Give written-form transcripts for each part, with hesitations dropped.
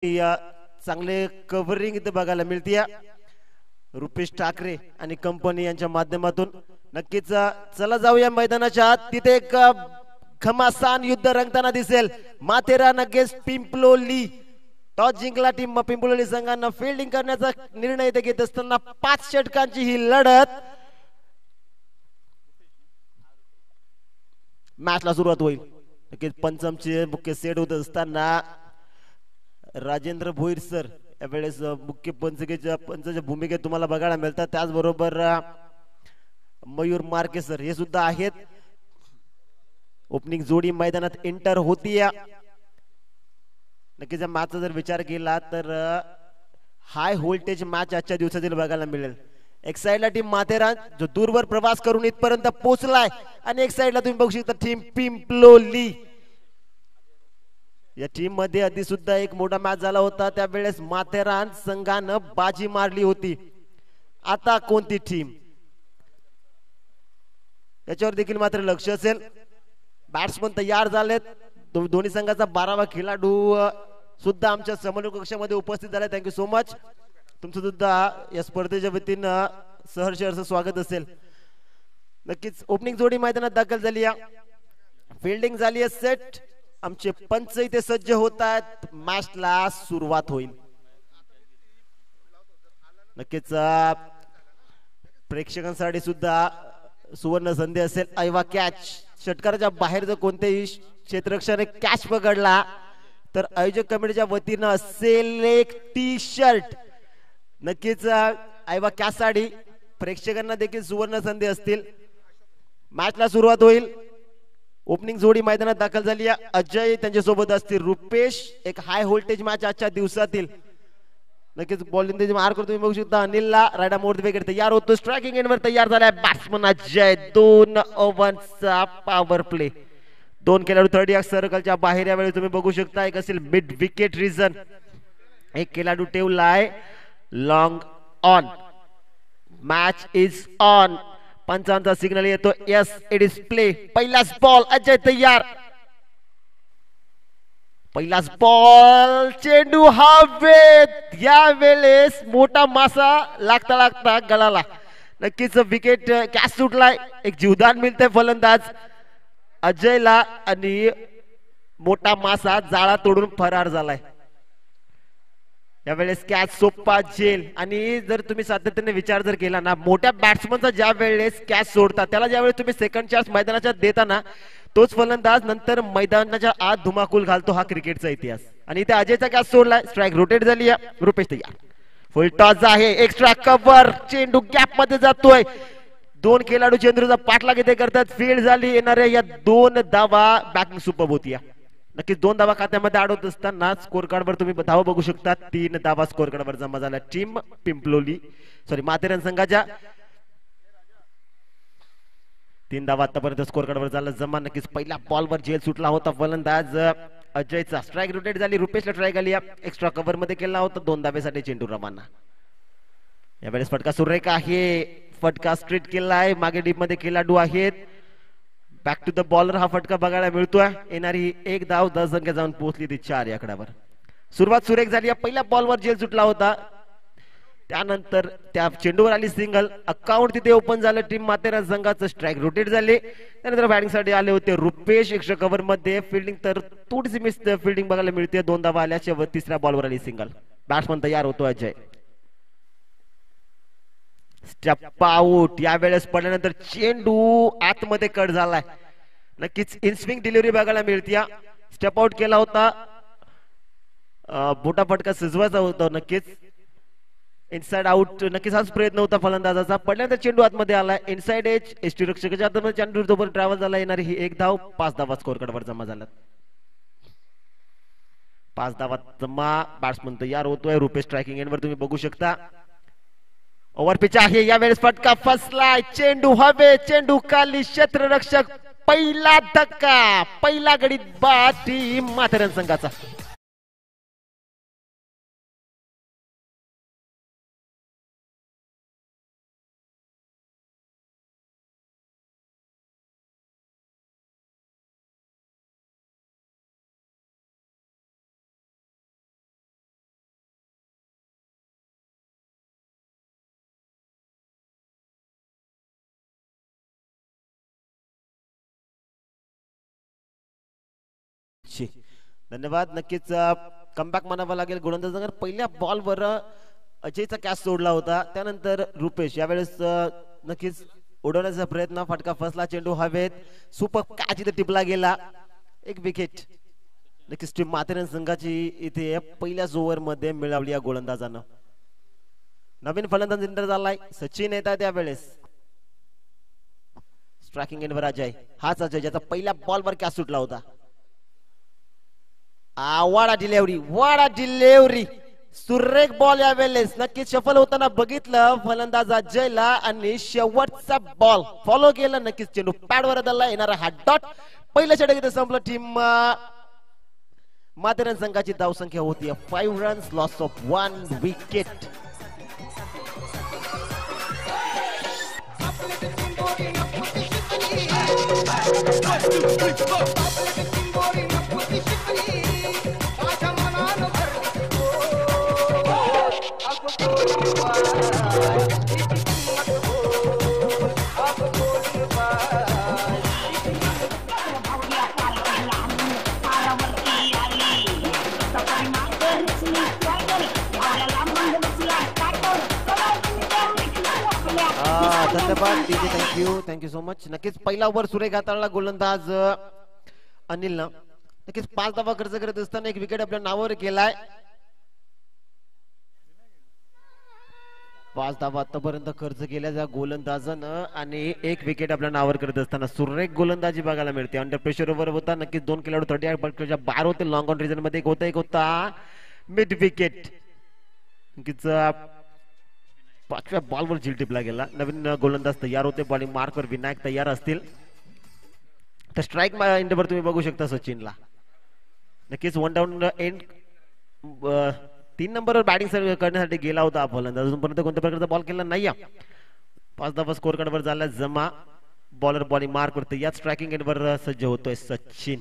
या चांगले कव्हरिंग इथे बघायला मिळते रुपेश ठाकरे आणि कंपनी यांच्या माध्यमातून। नक्कीच चला जाऊया मैदानाच्या आत, तिथे एक घमासान युद्ध रंगताना दिसेल। माथेरान अगेन्स्ट पिंपलोली, टॉस जिंकला टीम पिंपलोली संघानं फिल्डिंग करण्याचा निर्णय इथे घेत असताना 5 षटकांची ही लढत मॅचला सुरुवात होईल। नक्कीच पंचमचे मुख्य सेट होत असताना राजेंद्र भोईर सर यावेळेस मुख्य पंचाच्या भूमिकेत तुम्हाला बघायला मिळतात। त्याचबरोबर मयूर मार्के सर हे सुद्धा आहेत। ओपनिंग जोडी मैदानात एंटर होतीया। नक्कीच या मॅचचा जर विचार केला तर हाय व्होल्टेज मॅच आजच्या दिवसातील बघायला मिळेल। एक साइडला टीम माथेरान जो दूरवर प्रवास करून इथपर्यंत पोहोचलाय, आणि एक साइडला तुम्ही बघू शकता टीम पिंपलोली। या टीम मध्ये आधी सुद्धा एक मोठा मॅच झाला होता, त्यावेळेस माथेरान संघानं बाजी मारली होती। आता कोणती टीम याच्यावर देखील मात्र लक्ष असेल। बॅट्समन तयार झालेत, दोन्ही संघाचा 12वा खेळाडू सुद्धा आमच्या समन्वय कक्षामध्ये उपस्थित झाला। थँक्यू सो मच, तुमचं सुद्धा या स्पर्धेच्या वतीनं सहर्ष स्वागत असेल। नक्कीच ओपनिंग जोडी मैदानात दाखल झाली आहे, फिल्डिंग झाली आहे सेट, आमचे पंच इथे सज्ज होत आहेत, मॅचला सुरुवात होईल। नक्कीच प्रेक्षकांसाठी सुद्धा सुवर्ण संधी असेल। ऐवा कॅच, षटकाराच्या बाहेर जर कोणत्याही क्षेत्ररक्षकाने कॅच पकडला तर आयोजक कमिटीच्या वतीनं असेल एक टी शर्ट। नक्कीच ऐवा कॅच साठी प्रेक्षकांना देखील सुवर्ण संधी असतील। मॅचला सुरुवात होईल। ओपनिंग जोडी मैदानात दाखल झाली आहे, अजय त्यांच्या सोबत असतील रुपेश। एक हाय व्होल्टेज मॅच आजच्या दिवसातील। नक्कीच बॉलिंग मार करतो, तुम्ही बघू शकता अनिलला रायडा मोड विकेट तयार होतो। स्ट्रायकिंग एंडवर तयार झालाय बॅट्समन अजय। 2 ओव्हरचा पॉवर प्ले, 2 खेळाडू 30 सर्कलच्या बाहेर यावेळी तुम्ही बघू शकता। एक असेल मिड विकेट रिझन, एक खेळाडू ठेवलाय long on. Match is on, पंचांचा सिग्नल येतो, यस इट इज प्ले। पहिलाच बॉल, अजय तयार, पहिलाच बॉल, चेंडू हवेत। या वेळेस मोठा मासा लागता लागता गळाला। नक्कीच विकेट कॅच सुटलाय, एक जीवदान मिळतंय फलंदाज अजयला, आणि मोठा मासा जाळा तोडून फरार झालाय। यावेळेस कॅच सोप्पा झेल, आणि जर तुम्ही सातत्याने विचार जर केला ना, मोठ्या बॅट्समनचा ज्या वेळेस कॅच सोडता त्याला ज्यावेळेस तुम्ही सेकंड चान्स मैदानाच्या देताना, तोच फलंदाज नंतर मैदानाच्या आत धुमाकूल घालतो। हा क्रिकेटचा इतिहास। आणि इथे अजयचा कॅच सोडलाय, स्ट्राइक रोटेट झाली आहे। रुपेश तयार, फुल टॉस आहे, एक्स्ट्रा कव्हर, चेंडू गॅप मध्ये जातोय। 2 खेळाडू चेंडूचा पाठलाग इथे करतात, फील्ड झाली। येणाऱ्या या 2 धावा बॅटिंग सुपर होती। नक्कीच 2 धावा खात्यामध्ये अडवत असताना स्कोर कार्डवर तुम्ही धावा बघू शकता। 3 धावा स्कोर कार्डवर जमा झाल्या टीम पिंपलोली माथेरान संघाच्या। 3 धावा आतापर्यंत स्कोर कार्डवर झाला जमा। नक्कीच पहिल्या बॉलवर झेल सुटला होता फलंदाज अजयचा। स्ट्राइक रोटेट झाली, रुपेशला ट्राय झाली, एक्स्ट्रा कव्हर मध्ये केला होता। 2 धावेसाठी चेंडू रवाना। यावेळेस फटका सुरेख आहे, फटका स्ट्रेट केला आहे, मागे डीप मध्ये खेळाडू आहेत। बॅक टू द बॉलर हा फटका बघायला मिळतोय। येणारी 1 धाव 10 संख्या जाऊन पोहोचली ती 4 या आकड्यावर। सुरुवात सुरेख झाली, पहिल्या बॉलवर झेल सुटला होता, त्यानंतर त्या चेंडूवर आली सिंगल। अकाउंट तिथे ओपन झालं टीम माथेरान संघाचं। स्ट्राइक रोटेट झाले, त्यानंतर बॅटिंग साठी आले होते रुपेश एक्स्ट्रा कव्हर मध्ये। फिल्डिंग तर थोडीशी मिस फिल्डिंग बघायला मिळते। 2 धावा आल्याच्या तिसऱ्या बॉलवर आली सिंगल। बॅट्समन तयार होतो अजय, स्टेप आउट। यावेळेस पडल्यानंतर चेंडू आतमध्ये कट झालाय। नक्कीच इनस्विंग डिलिव्हरी बघायला मिळते। स्टेप आउट केला होता, मोठा फटका सिजवायचा होता। नक्कीच इनसाइड आउट, नक्कीच हाच प्रयत्न होता फलंदाजाचा। पडल्यानंतर चेंडू आतमध्ये आलाय, इनसाइड एज एसटी रक्षकाच्या आतमध्ये चेंडू सोबत ट्रॅव्हल झाला। येणारी ही 1 धाव, 5 धावा स्कोर कार्डवर जमा झाला। 5 धावा जमा, बॅट्समन तयार होतोय रुपेश। स्ट्रायकिंग एंडवर तुम्ही बघू शकता। ओव्हर पिच आहे, यावेळेस फटका फसलाय, चेंडू हवे, चेंडू खाली, क्षेत्ररक्षक पहिला धक्का, पहिला गडीत बाद टीम माथेरान संघाचा। चौकशी. धन्यवाद. नक्कीच कमबॅक म्हणावं लागेल गोलंदाजांना. पहिल्या बॉलवर अजयचा कॅच सोडला होता, त्यानंतर रुपेश यावेळेस नक्कीच उडवण्याचा प्रयत्न, फटका फसला, चेंडू हवेत, सुपर कॅच इथे टिपला गेला, एक विकेट. नक्कीच टीम माथेरान संघाची इथे पहिल्याच ओव्हर मध्ये मिळवली या गोलंदाजानं. नवीन फलंदाज एंटर झालाय, सचिन येतात त्यावेळेस. स्ट्रायकिंग एंडवर अजय, हाच अजय ज्याचा पहिल्या बॉलवर कॅच सुटला होता. वाडा डिलेवरी, सुरेख बॉल यावेळेस. नक्कीच शफल होताना बघितलं फलंदाज अजयला आणि शेवटचा बॉल फॉलो केला. नक्कीच चेंडू पॅडवर धरला, येणारा हा डॉट. पहिल्या षटक इथे संपलं. टीम माथेरान संघाची धावसंख्या होती 5 रन्स, लॉस ऑफ 1 विकेट. धन्यवाद थँक्यू सो मच. नक्कीच पहिला ओव्हर सुरेख हाताळला गोलंदाज अनिलनं. नक्कीच 5 धावा खर्च करत असताना एक विकेट आपल्या नावावर केलाय. 5 धावा आतापर्यंत खर्च केल्या त्या गोलंदाजानं आणि एक विकेट आपल्या नावावर करत असताना सुरेख गोलंदाजी बघायला मिळते. अंडर प्रेशर ओव्हर होता. नक्कीच 2 खेळाडू 38 बॉलच्या 12 होते. लॉंग ऑन रिजन मध्ये एक होता मिड विकेट. नक्कीच 5व्या बॉलवर झील टिपला गेला. नवीन गोलंदाज तयार होते. बॉलिंग मार्कवर विनायक तयार असतील. तर स्ट्राईक एंडवर तुम्ही बघू शकता सचिनला. नक्कीच 1 डाऊन एंड 3 नंबरवर बॅटिंग सर्व करण्यासाठी गेला होता फलंदाज. अजूनपर्यंत कोणत्या प्रकारचा बॉल केला नाही. 5 धावा स्कोर कार्डवर झाला जमा. बॉलर बॉलिंग मार्कवर तयार. स्ट्रायकिंग एंडवर सज्ज होतोय सचिन.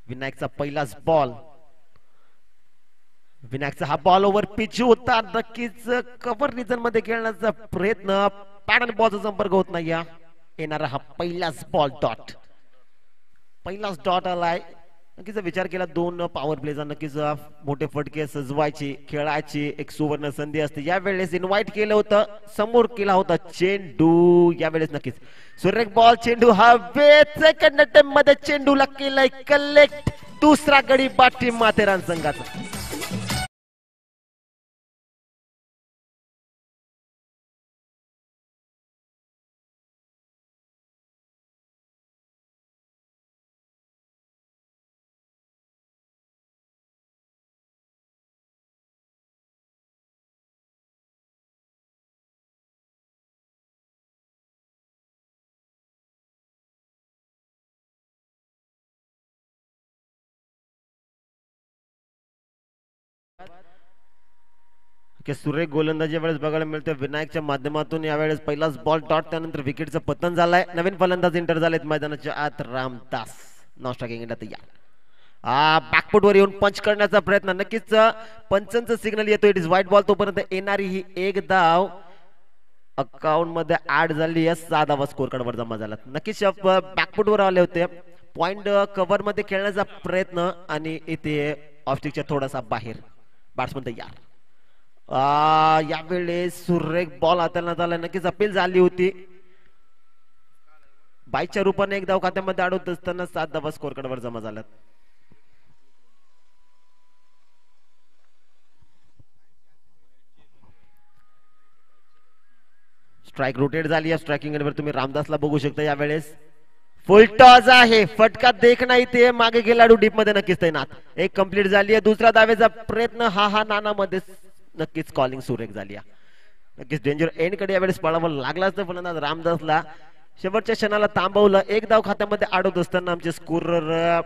विनायकचा पहिलाच बॉल. विनायकचा हा बॉल ओव्हर पिच होता. नक्कीच कव्हर रिजन मध्ये खेळण्याचा प्रयत्न, पॅड आणि बॉलचा संपर्क होत नाही. येणारा हा पहिलाच बॉल डॉट. पहिलाच डॉट आलाय. नक्कीच विचार केला 2 पॉवर प्लेचा. नक्कीच मोठे फटके सजवायची, खेळायची एक सुवर्ण संधी असते. यावेळेस इन्व्हाइट केलं होतं, समोर केला होता चेंडू. यावेळेस नक्कीच सुरेख बॉल, चेंडू हवेत. सेकंड अटेम्प्ट मध्ये चेंडूला केलाय कलेक्ट. दुसरा गडी बाद टीम माथेरान संघाचा. सुरेख गोलंदाजी यावेळेस बघायला मिळते विनायकच्या माध्यमातून. यावेळेस पहिलाच बॉल डॉट, त्यानंतर विकेटचं पतन झालंय. नवीन फलंदाज एंटर झालेत मैदानाच्या आत. रामदास नॉन स्ट्रायकिंग एंड तयार. बॅकफुटवर येऊन पंच करण्याचा प्रयत्न. नक्कीच पंचांचं सिग्नल येतो. It is white ball. तोपर्यंत येणारी ही एक धाव अकाउंट मध्ये ऍड झाली. 6 धावा स्कोर कार्डवर जमा झाला. नक्कीच बॅकफुटवर आले होते. पॉइंट कव्हर मध्ये खेळण्याचा प्रयत्न आणि इथे ऑफस्टिकच्या थोडासा बाहेर. बॅट्समन तयार. यावेळेस सुरेख बॉल हाताळण्यात आला. नक्कीच अपील झाली होती. बाईच्या रूपाने एक धाव खात्यामध्ये अडवत असताना 7 धावा स्कोर कार्डवर जमा झाल्यात. स्ट्राईक रोटेट झाली. या स्ट्रायकिंग एंडवर तुम्ही रामदासला बघू शकता. यावेळेस फुल टॉस आहे. फटका देख नाही ते मागे खेळाडू डीप मध्ये नक्कीच तैनात. एक कंप्लीट झाली आहे. दुसरा धावेचा प्रयत्न हा नानामध्ये. नक्कीच कॉलिंग सुरेख झाली. नक्कीच डेंजर एंड कडे यावेळेस पळावं लागला असतं फलंदाज रामदासला. शेवटच्या क्षणाला थांबवलं. एक धाव खात्यामध्ये अडवत असताना आमचे स्कोरर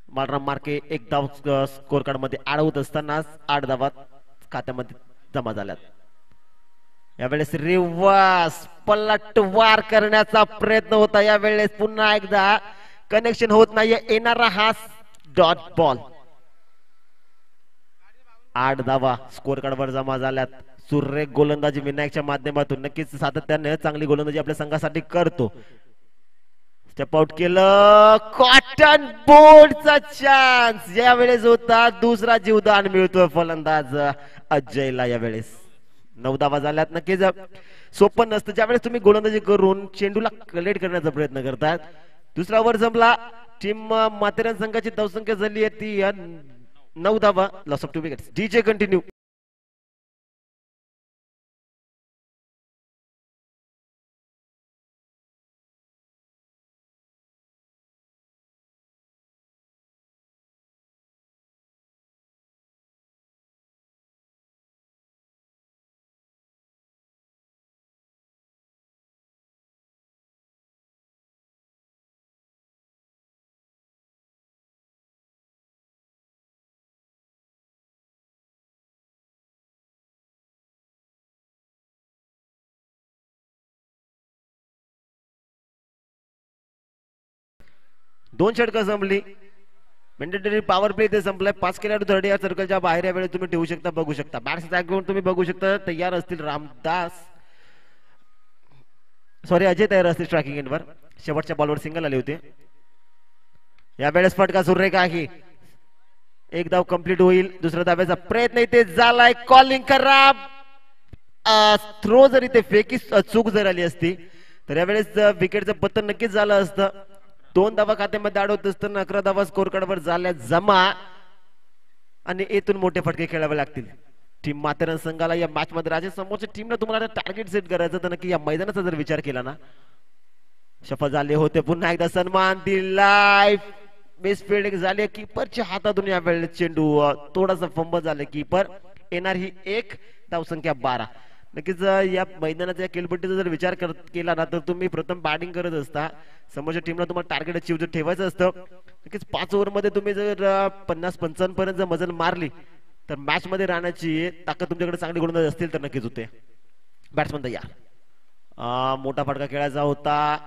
बालराम मार्के एक धाव स्कोर कार्ड मध्ये अडवत असताना 8 धावा खात्यामध्ये जमा झाल्यात. यावेळेस रिव्हर्स पलटवार करण्याचा प्रयत्न होता. यावेळेस पुन्हा एकदा कनेक्शन होत नाहीये. येणारा हा डॉट बॉल. 8 धावा स्कोर कार्डवर जमा झाल्यात. सुरेख गोलंदाजी विनायकच्या माध्यमातून. नक्कीच सातत्याने चांगली गोलंदाजी आपल्या संघासाठी करतो. चपआउट केलं. कॉटन बोर्डचा चान्स यावेळेस होता. दुसरा जीवदान मिळतोय फलंदाज अजयला यावेळेस. 9 धावा झाल्यात. नक्कीच सोपं नसतं ज्यावेळेस तुम्ही गोलंदाजी करून चेंडूला कलेक्ट करण्याचा प्रयत्न करतात. दुसरा ओव्हर संपला. टीम माथेरान संघाची धावसंख्या झाली आहे ती 9 धावा. Loss of 2 wickets. DJ continue. दोन षटकं संपली. मॅन्डेटरी पॉवर प्ले ते संपलाय. 5 खेळाडू 30 या सर्कलच्या बाहेर या वेळेस तुम्ही ठेवू शकता. बघू शकता बॅट्स घेऊन तुम्ही बघू शकता तयार असतील. रामदास सॉरी अजय तयार असतील स्ट्रायकिंग एंडवर. शेवटच्या बॉलवर सिंगल आले होते. या वेळेस फटका सुरेख आहे. एक धाव कंप्लीट होईल. दुसऱ्या धाव्याचा प्रयत्न इथे झालाय. कॉलिंग खराब. थ्रो जर इथे फेकी चूक जर आली असती तर यावेळेस विकेटचं पतन नक्कीच झालं असतं. 2 धावा खात्यामध्ये अडवत असताना 11 धावा स्कोर कार्डवर झाल्या जमा आणि येथून मोठे फटके खेळावे लागतील टीम माथेरान संघाला या मॅच मध्ये. राजे समोरच्या टीमला तुम्हाला टार्गेट सेट करायचं तर नक्की या मैदानाचा जर विचार केला ना. सफल झाले होते. पुन्हा एकदा सन्मान दिलाय. बेस्ट फिल्डिंग झाली. कीपरच्या हातातून या वेळेस चेंडू थोडासा फंबल झाले. कीपर येणार ही 1 धावसंख्या 12. नक्कीच या मैदानाच्या खेळपट्टीचा जर विचार केला ना तर तुम्ही प्रथम बॅटिंग करत असता. समोरच्या टीमला तुम्हाला टार्गेट अचीव जर ठेवायचं असतं नक्कीच 5 ओव्हर मध्ये तुम्ही जर 50-55 पर्यंत जर मजल मारली तर मॅच मध्ये राहण्याची ताकद तुमच्याकडे चांगली गोलंदाज असतील तर नक्कीच होते. बॅट्समन तयार. मोठा फटका खेळायचा होता.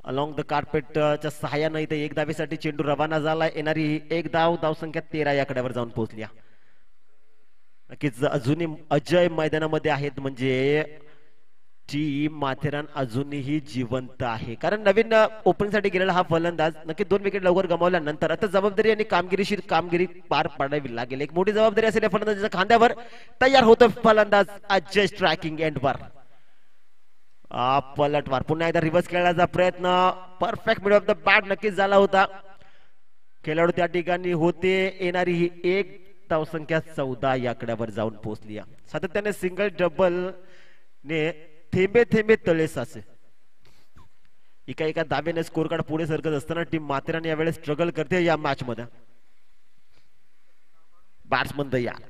अलॉंग द कार्पेटच्या सहाय्यानं इथे 1 धावेसाठी चेंडू रवाना झाला. येणारी 1 धाव. धावसंख्या 13 या कड्यावर जाऊन पोहोचली. नक्कीच अजूनही अजय मैदानामध्ये आहेत म्हणजे टीम माथेरान अजूनही जिवंत आहे. कारण नवीन ओपनिंग साठी गेलेला हा फलंदाज नक्की 2 विकेट लवकर गमावल्यानंतर आता जबाबदारी आणि कामगिरी पार पाडावी लागेल. एक मोठी जबाबदारी असेल या फलंदाजाच्या खांद्यावर. तयार होतो फलंदाज अजय स्ट्रायकिंग एंडवर. पलटवार. पुन्हा एकदा रिव्हर्स खेळण्याचा प्रयत्न. Perfect mid of the bat नक्कीच झाला होता. खेळाडू त्या ठिकाणी होते. येणारी ही 1 धावसंख्या 14 या आकड्यावर जाऊन पोहोचली. सातत्याने सिंगल डबल ने थेंबे थेंबे तळे साचे. एका धाब्याने स्कोर कार्ड पुढे सरकत असताना टीम माथेरान यावेळेस स्ट्रगल करते या मॅच मध्ये. बॅट्समन तयार.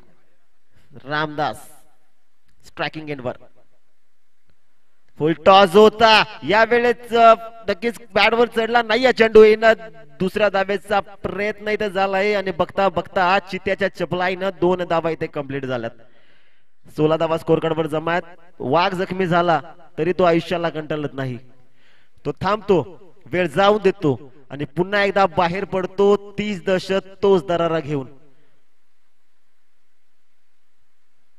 रामदास स्ट्रायकिंग एंडवर. फुल टॉस होता. यावेळेस नक्कीच बॅटवर चढला नाही या चेंडू. येणं दुसऱ्या धाब्याचा प्रयत्न इथे झालाय आणि बघता बघता चित्याच्या चपलाईनं 2 धावा इथे कंप्लीट झाल्यात. 16 धावा स्कोर कार्डवर जमा आहेत. वाघ जखमी झाला तरी तो आयुष्याला कंटाळत नाही. तो थांबतो. वेळ जाऊन देतो आणि पुन्हा एकदा बाहेर पडतो. 30 दशक तोच दरारा घेऊन.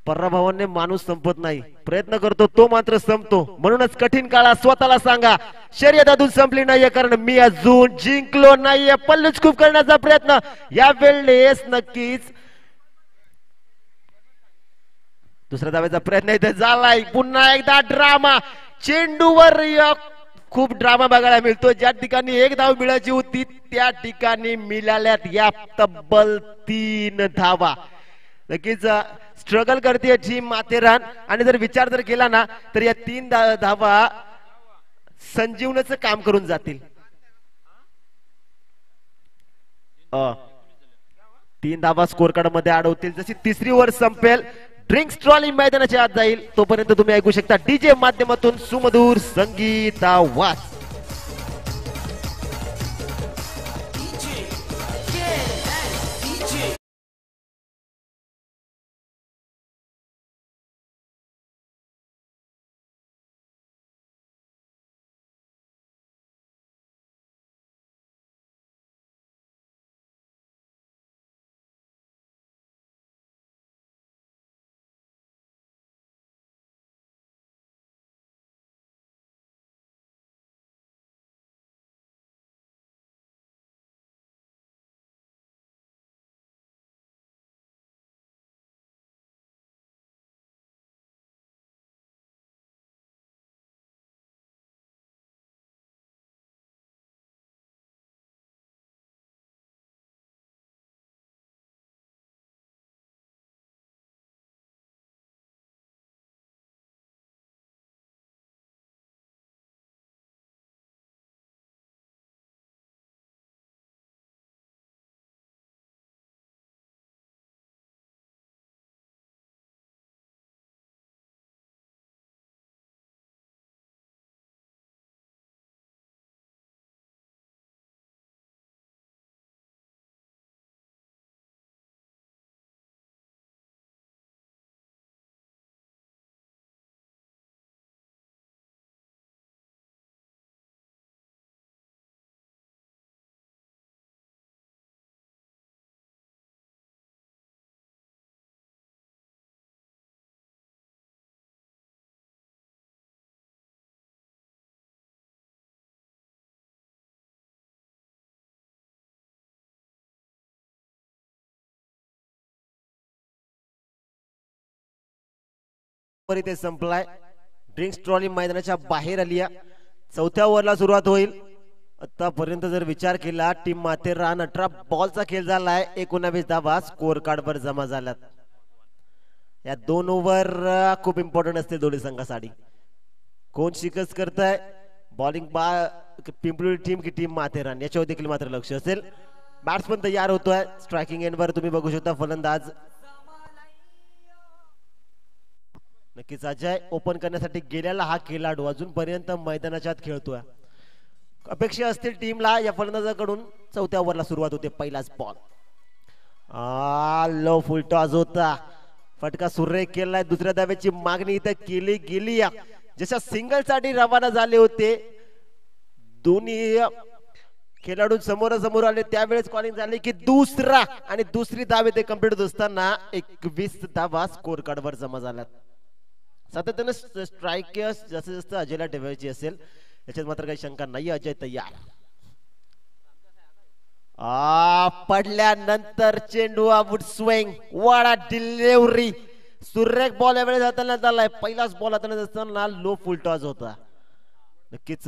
पराभवाने माणूस संपत नाही. प्रयत्न करतो तो मात्र संपतो. म्हणूनच कठीण काळात स्वतःला सांगा शर्यत अजून संपली नाहीये कारण मी अजून जिंकलो नाहीये. पल्लूच खूप करण्याचा प्रयत्न या वेळेस नक्कीच. दुसऱ्या धावेचा प्रयत्न इथे झालाय. पुन्हा एकदा ड्रामा. चेंडूवर खूप ड्रामा बघायला मिळतो. ज्या ठिकाणी 1 धाव मिळायची होती त्या ठिकाणी मिळाल्यात या तब्बल 3 धावा. नक्कीच स्ट्रगल करते टीम माथेरान आणि जर विचार जर केला ना तर या 3 धावा संजीवनाचं काम करून जातील. 3 धावा स्कोर कार्ड मध्ये अडवतील. जशी तिसरी ओव्हर संपेल ड्रिंक्स ट्रॉली मैदानाच्या आत जाईल. तोपर्यंत तुम्ही ऐकू शकता डीजे माध्यमातून सुमधूर संगीत आवाज. इथे संपलाय. ड्रिंक्स ट्रॉली मैदानाच्या बाहेर आली आहे. चौथ्या ओव्हरला सुरुवात होईल. आतापर्यंत जर विचार केला टीम माथेरान 18 बॉलचा खेळ झालाय. 19 धावा स्कोर कार्ड वर जमा झाल्यात. या 2 ओव्हर खूप इम्पॉर्टंट असते दोन्ही संघासाठी. कोण शिकस्त करताय बॉलिंग पिंपळी टीम की टीम माथेरान याच्यावर देखील मात्र लक्ष असेल. बॅट्समन तयार होतोय. स्ट्रायकिंग एंडवर तुम्ही बघू शकता फलंदाज. नक्कीच अजय ओपन करण्यासाठी गेलेला हा खेळाडू अजूनपर्यंत मैदानाच्या आत खेळतोय. अपेक्षा असतील टीमला या फलंदाजाकडून. चौथ्या ओव्हरला सुरुवात होते. पहिलाच बॉल लो फुल टॉस होता. फटका सुरेख केलाय. दुसऱ्या धावेची मागणी इथे केली गेली. जशा सिंगल साठी रवाना झाले होते दोन्ही खेळाडू समोरासमोर आले त्यावेळेस कॉलिंग झाली की दुसरा आणि दुसरी धाव ते कंप्लीट होत असताना 21 धावा स्कोर कार्ड वर जमा झाल्यात. सातत्याने स्ट्रायकर्स जास्तीत जास्त अजयला ठेवायची असेल याच्यात मात्र काही शंका नाही. अजय तयार. पडल्यानंतर चेंडू आउट स्विंग वाडा डिलिव्हरी सुरेख बॉल यावेळेस हाताळण्यात झालाय. पहिलाच बॉल हाताळण्यात असताना लो फुल टॉस होता. नक्कीच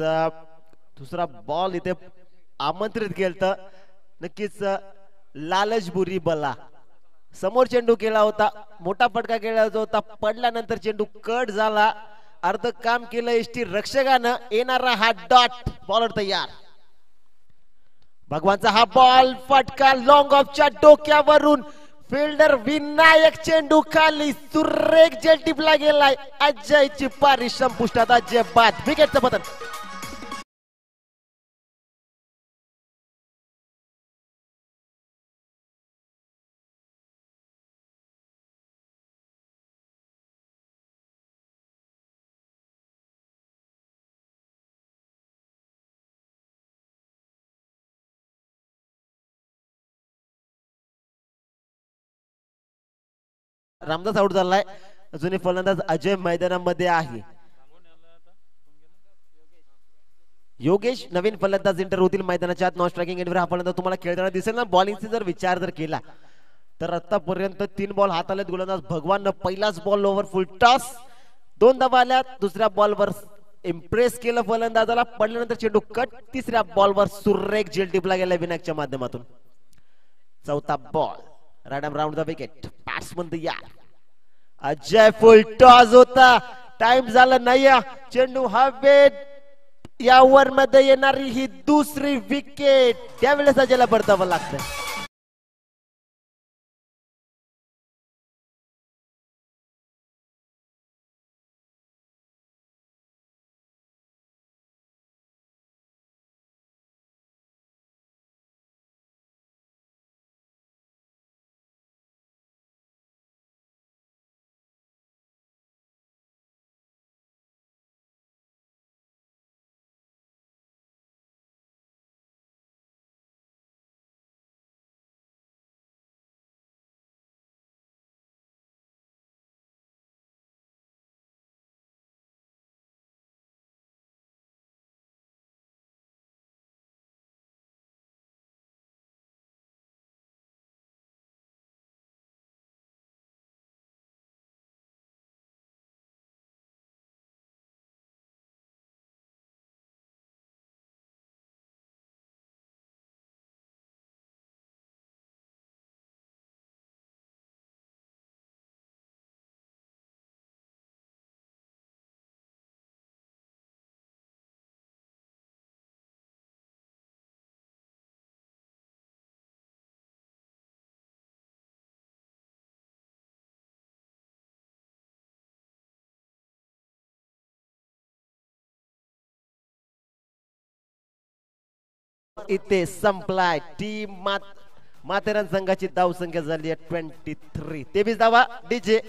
दुसरा बॉल इथे आमंत्रित केलं. नक्कीच लालचबुरी बला समोर चेंडू केला होता. मोठा फटका केला होता. पडल्यानंतर चेंडू कट झाला. अर्ध काम केलं एसटी रक्षकानं. येणारा हा डॉट बॉलर तयार. भगवानचा हा बॉल फटका लॉंग ऑफच्या डोक्यावरून फिल्डर विनायक चेंडू खाली सुरेख जेल टिपला गेलाय. अजयची पारी संपुष्टात. अजय बाद. विकेटचं पतन. रामदास आउट झालाय. अजूनही फलंदाज अजय मैदानामध्ये आहे. योगेश नवीन फलंदाज एंटर होतील मैदानाच्या आत. नॉन स्ट्रायकिंग एंडवर हा फलंदाज तुम्हाला खेळताना दिसेल ना. बॉलिंगचा जर विचार जर केला तर आतापर्यंत 3 बॉल हाताळलेत गोलंदाज भगवान. पहिलाच बॉल ओव्हर फुल टॉस 2 धावा आल्यात. दुसऱ्या बॉलवर इम्प्रेस केलं फलंदाजाला. पडल्यानंतर चेंडू कट. तिसऱ्या बॉलवर सुरेख झेल टिपला गेला विनायकच्या माध्यमातून. चौथा ball random round the wicket. Batsman तयार. अजय फुल टॉस होता. टाइम झाला नाही. चेंडू हवेत. या ओव्हर मध्ये येणारी ही दुसरी विकेट. त्यावेळेस अजयला परतावं लागतं. इथे संपलाय. टीम माथेरान संघाची धाव संख्या झाली आहे 23. 23 धावा. डीजे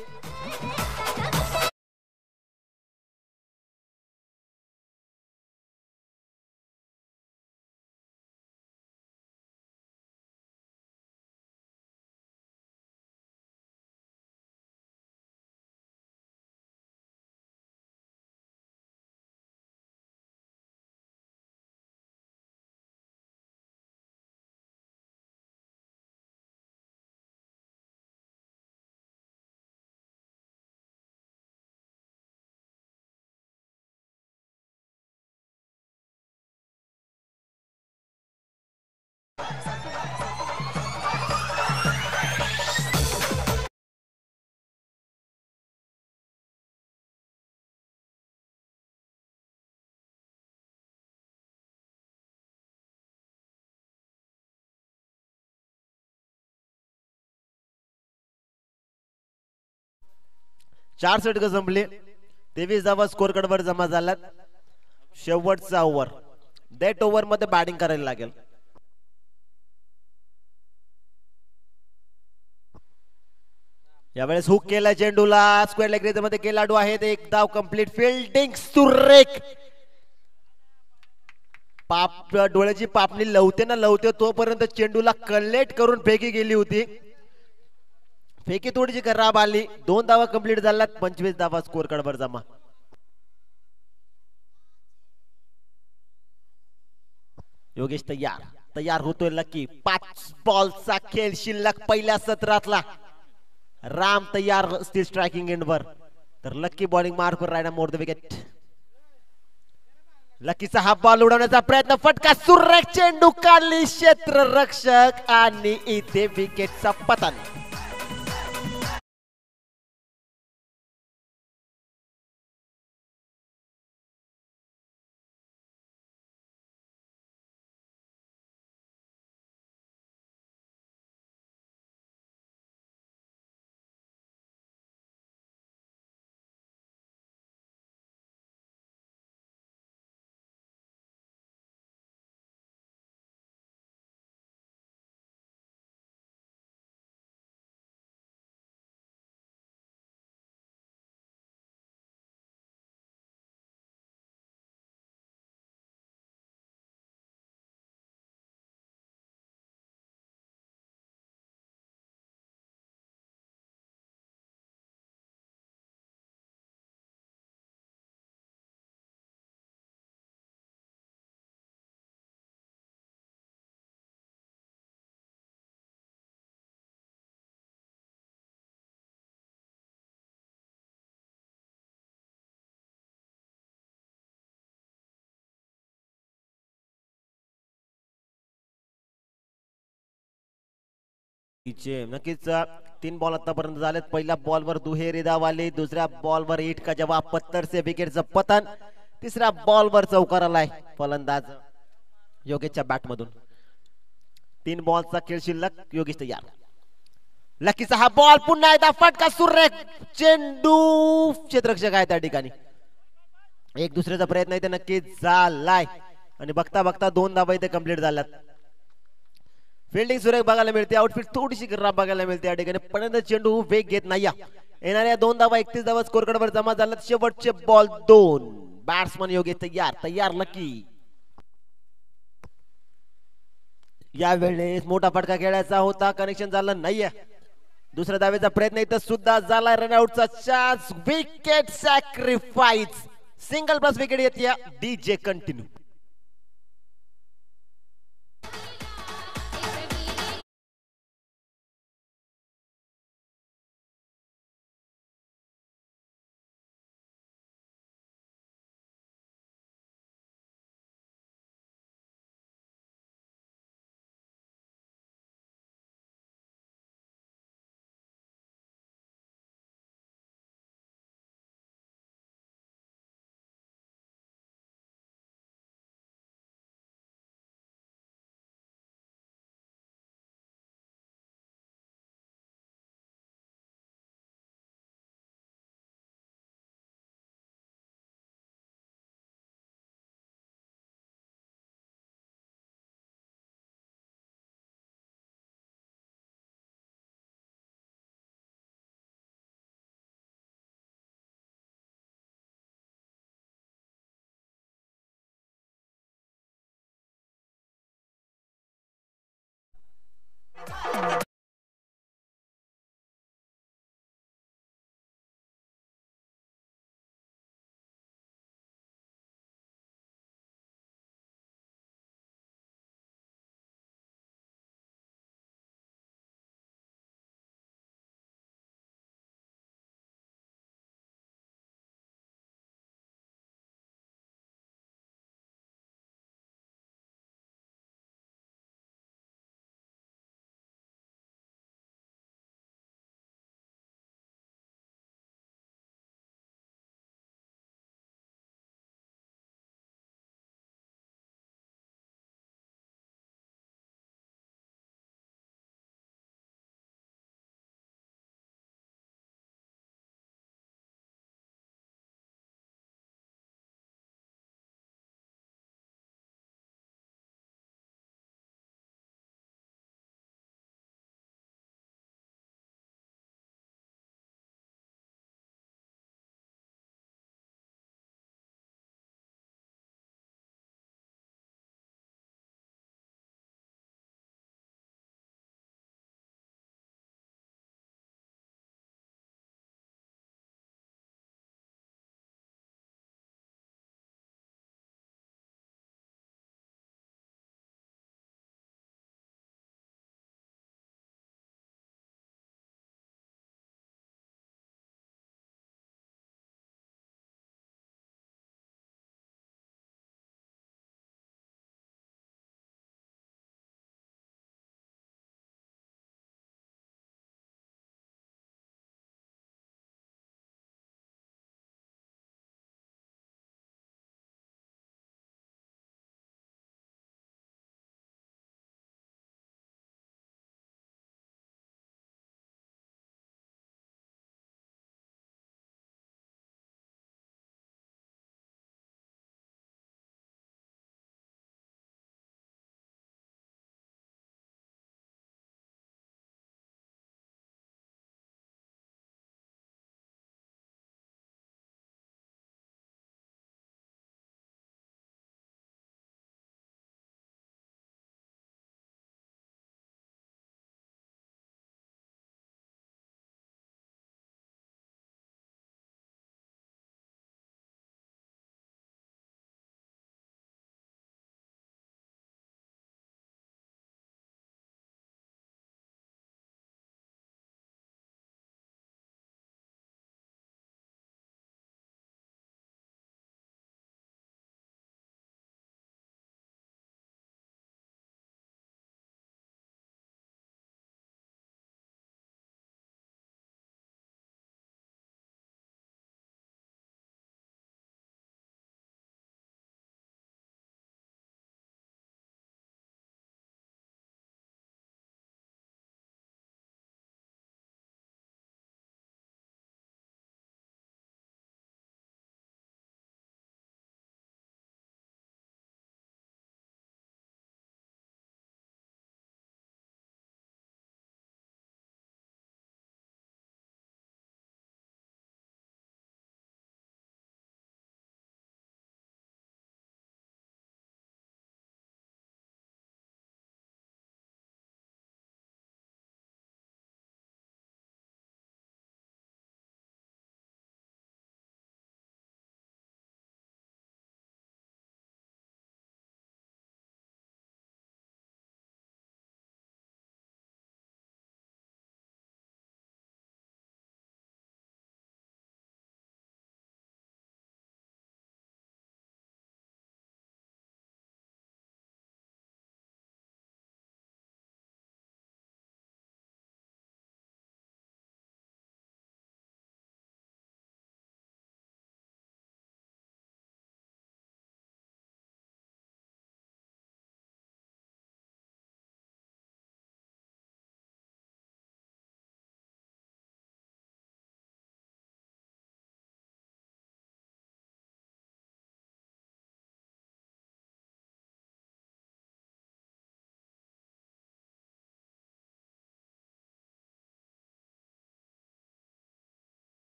4 षटक संपले. 23 धावा स्कोर कडवर जमा झाल्यात. शेवटचा ओव्हर. डेट ओव्हर मध्ये बॅटिंग करायला लागेल. यावेळेस हुक केला चेंडूला. स्क्वेअर लेग रेज मध्ये खेळाडू आहेत. एक धाव कंप्लीट. फिल्डिंग सुरेख. डोळ्याची पापणी लवते ना लवते तोपर्यंत चेंडूला कलेक्ट करून फेकी गेली होती. फेकी थोडीशी खराब आली. 2 धावा कंप्लीट झाल्यात. 25 धावा स्कोर कडवर जमा. योगेश तयार होतोय लकी. 5 बॉलचा खेळ शिल्लक पहिल्या सत्रातला. राम तयार असतील स्ट्रायकिंग एंडवर. तर लकी बॉलिंग मार्क वर राहिला मोर द विकेट. लकीचा हा बॉल उडवण्याचा प्रयत्न. फटका सुरेख. चेंडू काढली क्षेत्ररक्षक आणि इथे विकेटचा पतन. नक्कीच 3 बॉल आतापर्यंत झालेत. पहिल्या बॉलवर दुहेरी धाव आली. दुसऱ्या बॉलवर हिट का जवाब. 70 से विकेटचं पतन. तिसऱ्या बॉलवर चौकार आलाय फलंदाज योगेशच्या बॅट मधून. 3 बॉलचा खेळ शिल्लक. योगेश तयार. लकीचा हा बॉल पुन्हा एकदा फटका सुरेख. चेंडू क्षेत्ररक्षक आहे त्या ठिकाणी. एक दुसऱ्याचा प्रयत्न इथे नक्कीच झालाय आणि बघता बघता 2 धावा इथे कंप्लीट झाल्यात. फिल्डिंग सुरेख बघायला मिळते. आउटफिट थोडीशी खराब बघायला मिळते या ठिकाणी. पण चेंडू वेग घेत नाही. येणाऱ्या 2 धावा 31 धावा स्कोर कडवर जमा झाल्यात. शेवटचे बॉल 2. बॅट्समन योगेश तयार लकी. यावेळेस मोठा फटका खेळायचा होता. कनेक्शन झालं नाहीये. दुसऱ्या धावेचा प्रयत्न इथं सुद्धा झाला. रनआउटचा chance. Wicket sacrifice. Single plus wicket येते. DJ continue.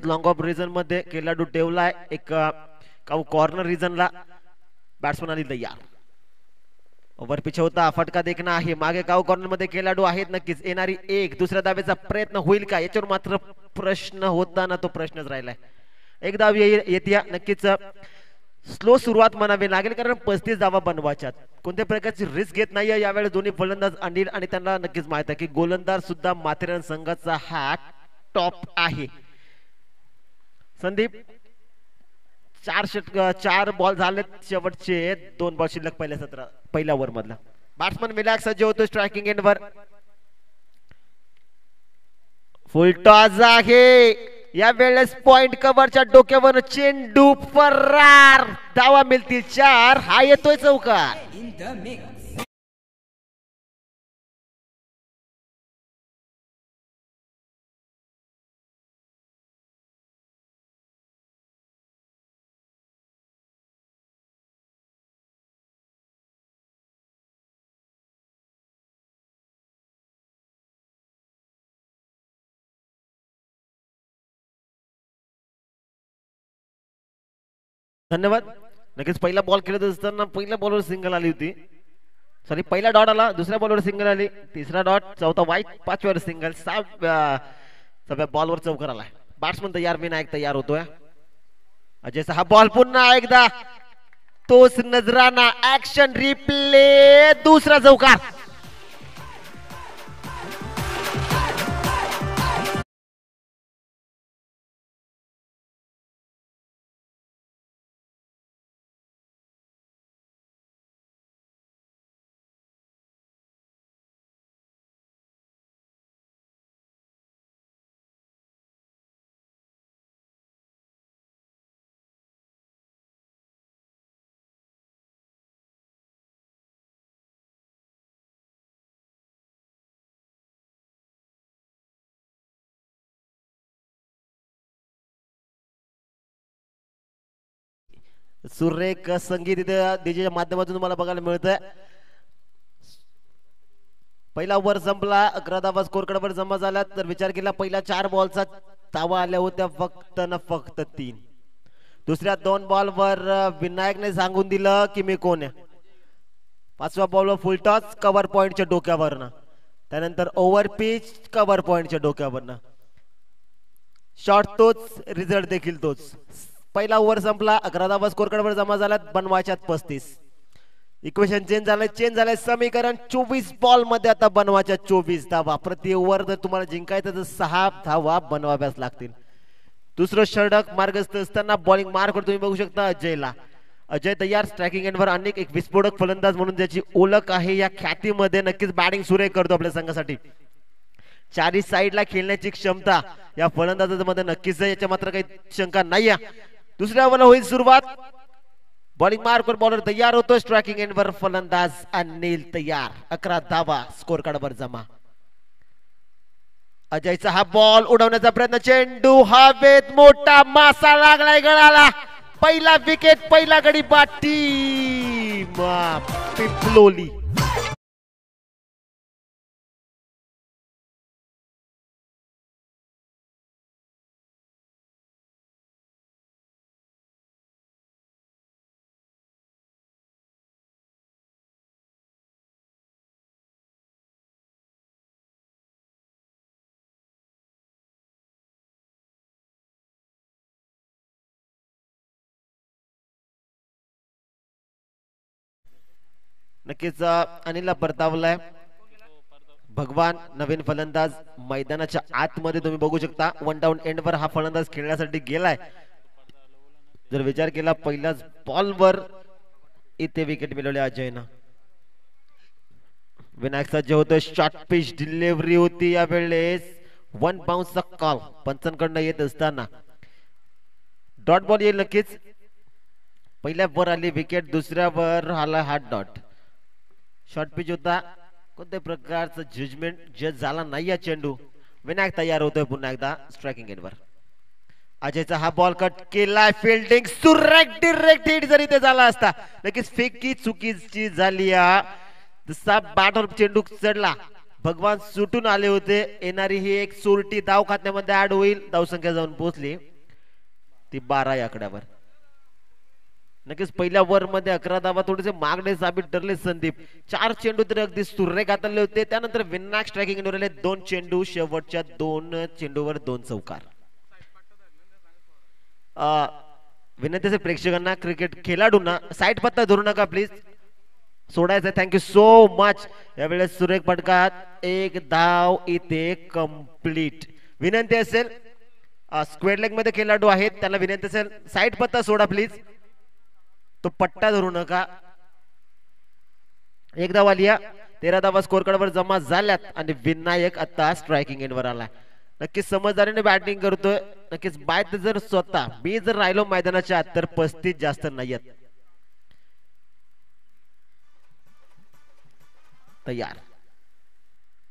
Long off region मध्ये खेळाडू ठेवलाय एक कॉर्नर रिजनला बॅट्समन आली तयार ओव्हर पिच होता फटका देखणं आहे मागे काऊ कॉर्नर मध्ये खेळाडू आहेत नक्कीच येणारी एक दुसऱ्या धावेचा प्रयत्न होईल का याच्यावर मात्र प्रश्न होता ना तो प्रश्नच राहिलाय एक धाव येते नक्कीच स्लो सुरुवात म्हणावी लागेल कारण 35 धावा बनवायच्यात कोणत्या प्रकारची रिस्क घेत नाहीये यावेळी दोन्ही फलंदाज अनिल आणि त्यांना नक्कीच माहित आहे की गोलंदाज सुद्धा माथेरान संघाचा हा टॉप आहे संदीप 4 बॉल झालेत शेवटचे 2 बॉल शिल्लक पहिल्या ओव्हर मधला बॅट्समन विलायक सज्ज होतो स्ट्रायकिंग एंडवर फुल टॉस आहे या वेळेस पॉइंट कव्हरच्या डोक्यावर चेंडू फरार धावा मिळतील 4 हा येतोय चौकार धन्यवाद नक्कीच पहिला बॉल खेळत असताना पहिल्या बॉलवर सिंगल आली होती सॉरी पहिला डॉट आला दुसऱ्या बॉलवर सिंगल आली तिसरा डॉट चौथा वाईट 5व्यावर सिंगल 6व्या बॉलवर चौकार आलाय बॅट्समन तयार विनायक तयार होतोय अजयचा हा बॉल पुन्हा एकदा तोच नजराना ऍक्शन रिप्ले दुसरा चौकार सुरेख संगीत इथे डीजेच्या माध्यमातून तुम्हाला बघायला मिळतंय पहिला ओव्हर संपला 11 धावा स्कोर कडवर जमा झाला तर विचार केला पहिल्या 4 बॉलचा धावा आल्या होत्या फक्त 3 दुसऱ्या 2 बॉलवर विनायकने सांगून दिलं की मी कोण आहे 5व्या बॉलवर फुल टॉस कव्हर पॉइंटच्या डोक्यावरनं त्यानंतर ओव्हर पिच कव्हर पॉइंटच्या डोक्यावरनं शॉट तोच रिझल्ट देखील तोच पहिला ओव्हर संपला 11 धावा स्कोर कडवर जमा झाला बनवायच्यात 35 इक्वेशन चेंज झालंय समीकरण 24 बॉल मध्ये आता बनवायच्या 24 धावा प्रति ओव्हर जर तुम्हाला जिंकायचं तर 6 धावा बनवाव्याच लागतील दुसरं षटक मार्गस्थ असताना बॉलिंग मार्क तुम्ही बघू शकता अजय तयार स्ट्रायकिंग एंडवर अनेक एक विस्फोटक फलंदाज म्हणून ज्याची ओळख आहे या ख्यातीमध्ये नक्कीच बॅटिंग सुरेख करतो आपल्या संघासाठी चारी साईडला खेळण्याची क्षमता या फलंदाजामध्ये नक्कीच आहे याच्या मात्र काही शंका नाही दुसऱ्या ओव्हरला होईल सुरुवात बॉलिंग मार्कवर बॉलर तयार होतो स्ट्रायकिंग एंडवर फलंदाज अनिल तयार 11 धावा स्कोर कार्डवर जमा अजयचा हा बॉल उडवण्याचा प्रयत्न चेंडू हवेत मोठा मासा लागलाय गळाला पहिला विकेट पहिला गडी बाटी पिपलोली नक्कीच अनिलला परतावलाय भगवान नवीन फलंदाज मैदानाच्या आतमध्ये तुम्ही बघू शकता 1 डाऊन एंडवर हा फलंदाज खेळण्यासाठी गेलाय जर विचार केला पहिल्याच बॉलवर इथे विकेट मिळवले अजयनं विनायक सज्ज होतो शॉर्ट पिच डिलिव्हरी होती यावेळेस 1 बाउन्सचा कॉल पंचांकडनं येत असताना डॉट बॉल येईल नक्कीच पहिल्या वर आली विकेट दुसऱ्यावर आला हा डॉट शॉर्ट पिच होता कोणत्या प्रकारचं जजमेंट जज झाला नाही या चेंडू विनायक तयार होतोय पुन्हा एकदा स्ट्रायकिंग एंडवर अजयचा हा बॉल कट केलाय फिल्डिंग सुरेख डिरेक्ट हिट जरी ते झाला असता नक्कीच फेकी चुकीची झाली जसा बॅटवर चेंडू चढला भगवान सुटून आले होते येणारी ही एक सोरटी धाव खात्यामध्ये ऍड होईल धावसंख्या जाऊन पोहोचली ती 12 या आकड्यावर. नक्कीच पहिल्या ओव्हर मध्ये 11 धावा थोडेसे मागणे साबित ठरले संदीप. 4 चेंडू तर अगदी सुरेख हाताळले होते. त्यानंतर विनायक स्ट्रायकिंग एंडवर आले 2 चेंडू, शेवटच्या 2 चेंडूवर 2 चौकार. विनंती असेल प्रेक्षकांना, क्रिकेट खेळाडूंना साईड पत्ता धरू नका प्लीज, सोडायचं. Thank you so much. यावेळेस सुरेख फटकात 1 धाव इथे कंप्लीट. विनंती असेल स्क्वेअर लेग मध्ये खेळाडू आहेत त्यांना विनंती असेल साईड पत्ता सोडा प्लीज, तो पट्टा धरू नका. 1 धाव आली. 13 धावा स्कोर कार्डवर जमा झाल्यात आणि विनायक आता स्ट्रायकिंग एंडवर आला. नक्कीच समजदारीने बॅटिंग करतोय. नक्कीच बाय जर स्वतः मी जर राहिलो मैदानाच्या आत तर 35 जास्त नाहीयेत. तयार.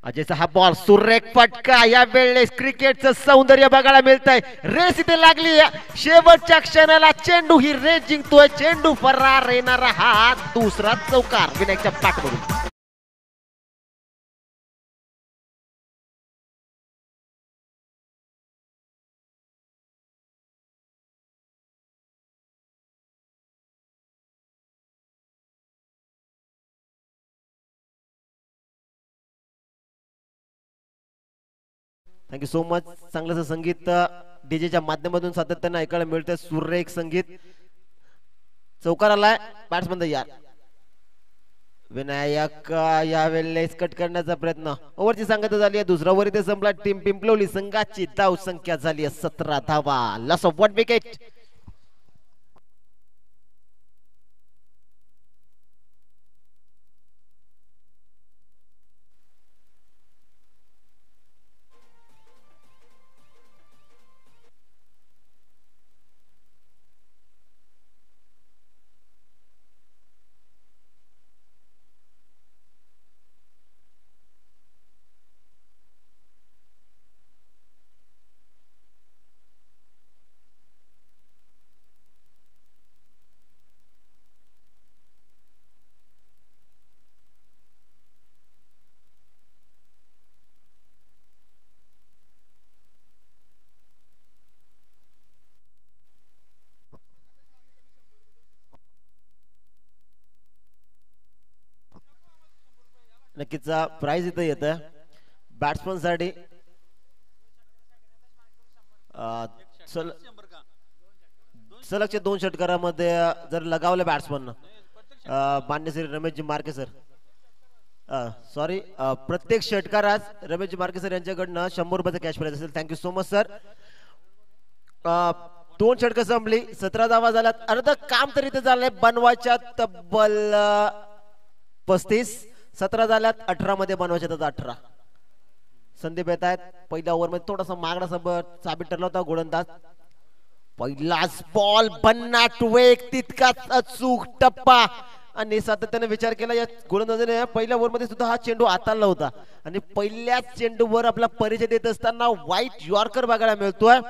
अजयचा हा बॉल, सुरेख फटका. या वेळेस क्रिकेटचं सौंदर्य बघायला मिळतंय. रेस इथे लागली. शेवटच्या क्षणाला चेंडू ही रेस जिंकतोय. चेंडू फरार, येणारा हा दुसरा चौकार विनायकच्या पाठवरून. Thank you so much. चांगलं संगीत डीजेच्या माध्यमातून सातत्याने ऐकायला मिळतं. सुरेख संगीत. चौकार आलाय. बॅट्समन तयार. विनायक यावेळेस कट करण्याचा प्रयत्न. ओव्हरची सांगता झाली आहे. दुसरा ओव्हर इथे संपला. टीम पिंपलोली संघाची धाव संख्या झाली 17 धावा. Loss of 1 wicket. नक्कीच प्राइज इथं येतं बॅट्समन साठी. सलगच्या 2 षटकारामध्ये जर लगावले बॅट्समन मान्य श्री रमेशजी मार्के सर, सॉरी, प्रत्येक षटकारात रमेशजी मार्के सर यांच्याकडनं 100 रुपयाचा कॅश प्राइज असेल. Thank you so much sir. 2 षटकं संपली. 17 धावा झाल्यात. अर्ध काम तरी इथे झालंय. बनवायच्या तब्बल 35. 17 झाल्यात. 18 मध्ये बनवायचे 18. संदीप येत आहेत. पहिल्या ओव्हर मध्ये थोडासा मागणा साबित ठरला होता गोलंदाज. पहिलाच बॉल भन्नाट वेग, तितकाच अचूक टप्पा. आणि सातत्याने विचार केला या गोलंदाजाने पहिल्या ओव्हर मध्ये सुद्धा हा चेंडू हाताळला होता. आणि पहिल्याच चेंडूवर आपला परिचय देत असताना व्हाईट यॉर्कर बघायला मिळतोय.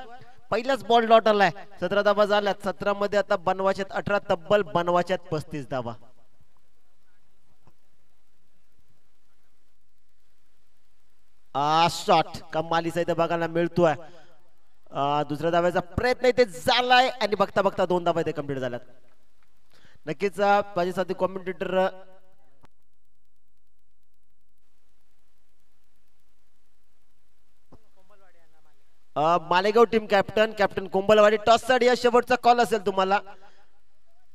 पहिलाच बॉल डॉट आलाय. 17 धावा झाल्यात. 17 मध्ये आता बनवायच्यात 18. तब्बल बनवायच्यात 35 धावा. शॉट कमालीचा इथे बघायला मिळतोय. दुसऱ्या धाव्याचा प्रयत्न इथे झालाय आणि बघता बघता 2 धावा इथे कंप्लीट झाल्यात. नक्कीच माझे साथी commentator Malegaon team captain Kombalwadi toss साठी शेवटचा कॉल असेल तुम्हाला.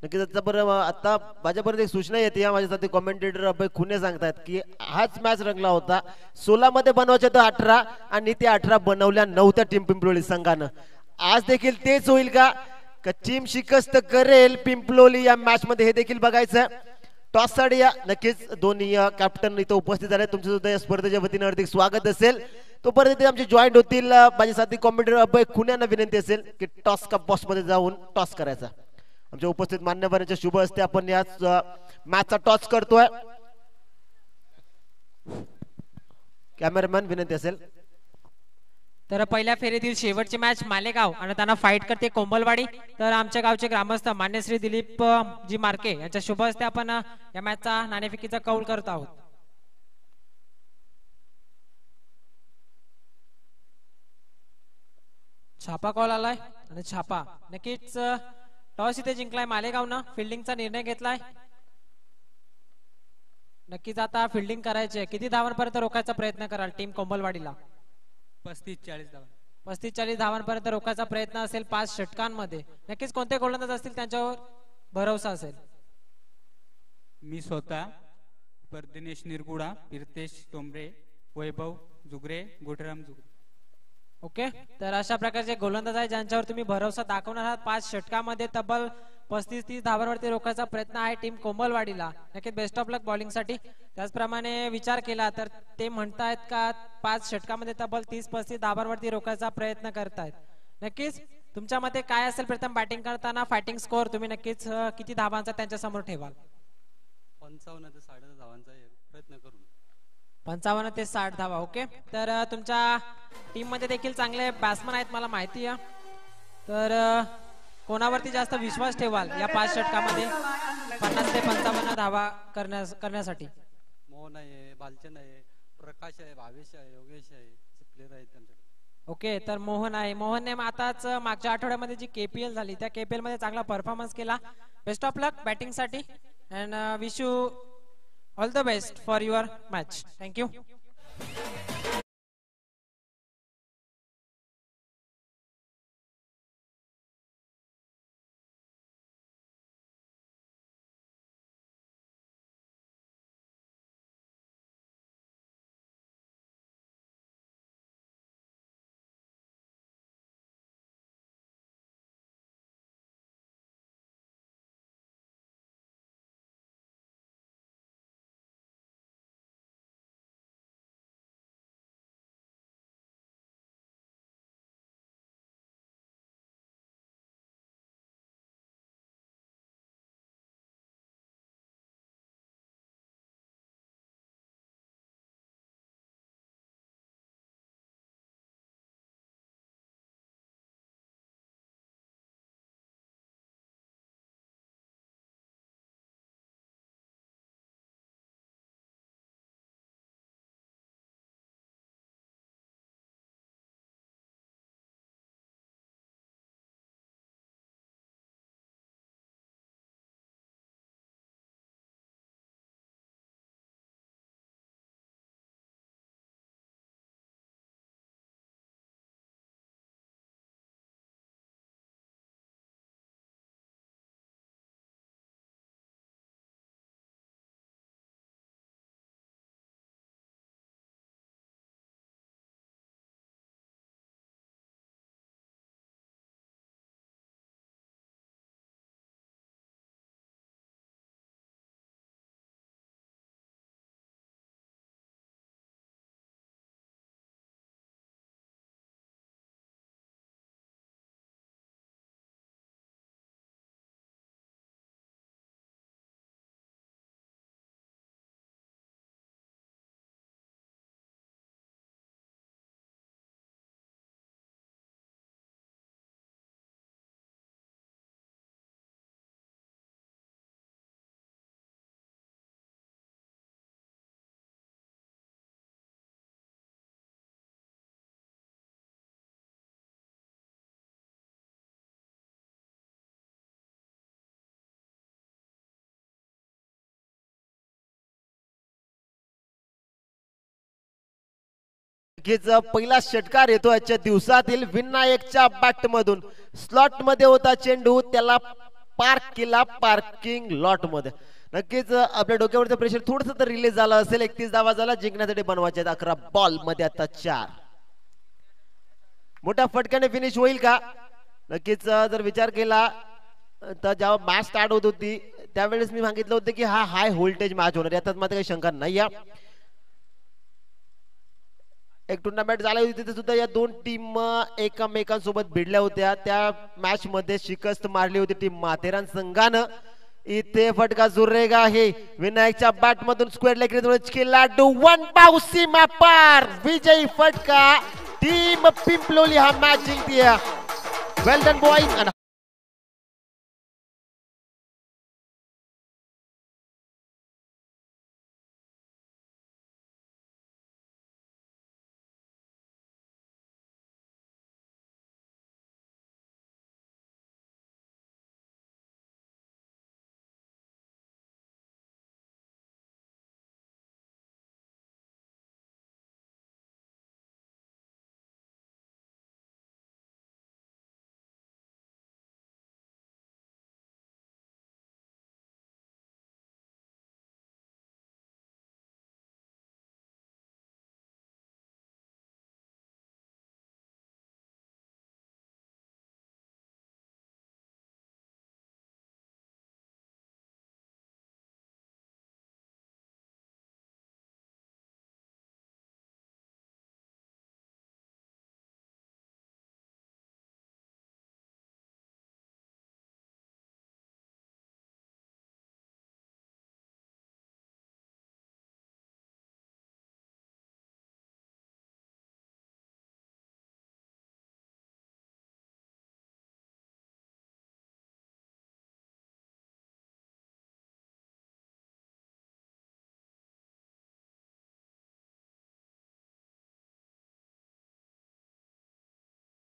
नक्कीच आता माझ्यापर्यंत एक सूचना येते. माझ्यासाठी कॉमेंटेटर अभय खुने सांगतात की हाच मॅच रंगला होता. 16 मध्ये बनवायचे तर 18 आणि ते 18 बनवल्या नव्हत्या टीम पिंपलोली संघानं. आज देखील तेच होईल का टीम शिकस्त करेल पिंपलोली या मॅच मध्ये, हे देखील बघायचं. टॉस साठी नक्कीच दोन्ही कॅप्टन इथं उपस्थित झाले. तुमचं सुद्धा या स्पर्धेच्या वतीने हार्दिक स्वागत असेल. तोपर्यंत ते आमचे जॉईंट होतील. माझे साथी कॉमेंटेटर अभय खुन्यांना विनंती असेल की टॉस का बॉस मध्ये जाऊन टॉस करायचा. आमच्या उपस्थित मान्यवरांच्या शुभ हस्ते आपण या मॅचचा टॉस करतोय. कॅमेरामॅन विनंती असेल. तर पहिल्या फेरीतील शेवटची मॅच मालेगाव आणि त्यांना फाईट करते कोंबलवाडी. तर आमच्या गावचे ग्रामस्थ मान्य श्री दिलीप जी मार्के यांच्या शुभ हस्ते आपण या मॅचचा नाणेफेकीचा कौल करत आहोत. छापा कॉल आलाय. आणि छापा. नक्कीच टॉस इथे जिंकलाय मालेगावनं, फिल्डिंगचा निर्णय घेतलाय. नक्कीच आता फिल्डिंग करायची. किती धावांपर्यंत रोखायचा प्रयत्न कराल टीम कोंबलवाडीला? 35-40 धावा. 35-40 धावांपर्यंत रोखायचा प्रयत्न असेल 5 षटकांमध्ये. नक्कीच कोणते गोलंदाज असतील त्यांच्यावर भरोसा असेल? मी स्वतः, पर दिनेश निरगुडा, तीर्थेश तोंबरे, वैभव जुगरे, गोठराम जुगरे. ओके, तर अशा प्रकारचे गोलंदाज आहे ज्यांच्यावर तुम्ही भरोसा दाखवणार आहात. 5 षटकामध्ये तब्बल 35-30 धावांवरती रोखायचा प्रयत्न आहे टीम कोंबलवाडीला. नक्कीच बेस्ट ऑफ लक बॉलिंग साठी. त्याचप्रमाणे विचार केला तर ते म्हणतायत का 5 षटकामध्ये तब्बल 30-35 धावांवरती रोखायचा प्रयत्न करतायत. नक्कीच तुमच्या मते काय असेल प्रथम बॅटिंग करताना फायटिंग स्कोअर तुम्ही नक्कीच किती धावांचा त्यांच्या समोर ठेवाल? 55 ते 60 धावांचा प्रयत्न करू. 55 ते 60 धावा. ओके, तर तुमच्या टीम मध्ये देखील चांगले बॅट्समन आहेत मला माहिती आहे. तर कोणावरती जास्त विश्वास ठेवाल या 5 षटकामध्ये 50 ते 55 धावा करण्यासाठी? मोहन आहे, बालचंद आहे, प्रकाश आहे, भावेश आहे, योगेश आहे, प्लेयर आहेत त्यांच्याकडे. ओके, तर मोहन आहे. मोहनने आताच मागच्या आठवड्यामध्ये जी KPL झाली त्या KPL मध्ये चांगला परफॉर्मन्स केला. बेस्ट ऑफ लक बॅटिंग साठी and wish you all the best for your match. Thank you. पहिला षटकार येतो आजच्या दिवसातील. विनायकच्या बॅट मधून स्लॉट मध्ये होता चेंडू, त्याला पार्क केला पार्किंग लॉट मध्ये. नक्कीच आपल्या डोक्यावरचं प्रेशर थोडस तर रिलीज झालं असेल. 31 धावा झाला जिंकण्यासाठी बनवायचे 11 बॉल मध्ये आता 4. मोठ्या फटक्याने फिनिश होईल का? नक्कीच जर विचार केला तर जेव्हा मॅच स्टार्ट होत होती त्यावेळेस मी सांगितलं होतं की हा हाय व्होल्टेज मॅच होणार, यात मात्र काही शंका नाही. एक टुर्नामेंट झाली होती तिथे सुद्धा या दोन टीम एकमेकांसोबत भिडल्या होत्या. त्या मॅच मध्ये शिकस्त मारली होती टीम माथेरान संघानं. इथे फटका जुरेगा आहे विनायकच्या बॅट मधून स्क्वेअर लेग खेळाडू वन बाउ सीमा पार विजयी फटका. टीम पिंपलोली हा मॅच जिंकते. वेल डन बॉयज.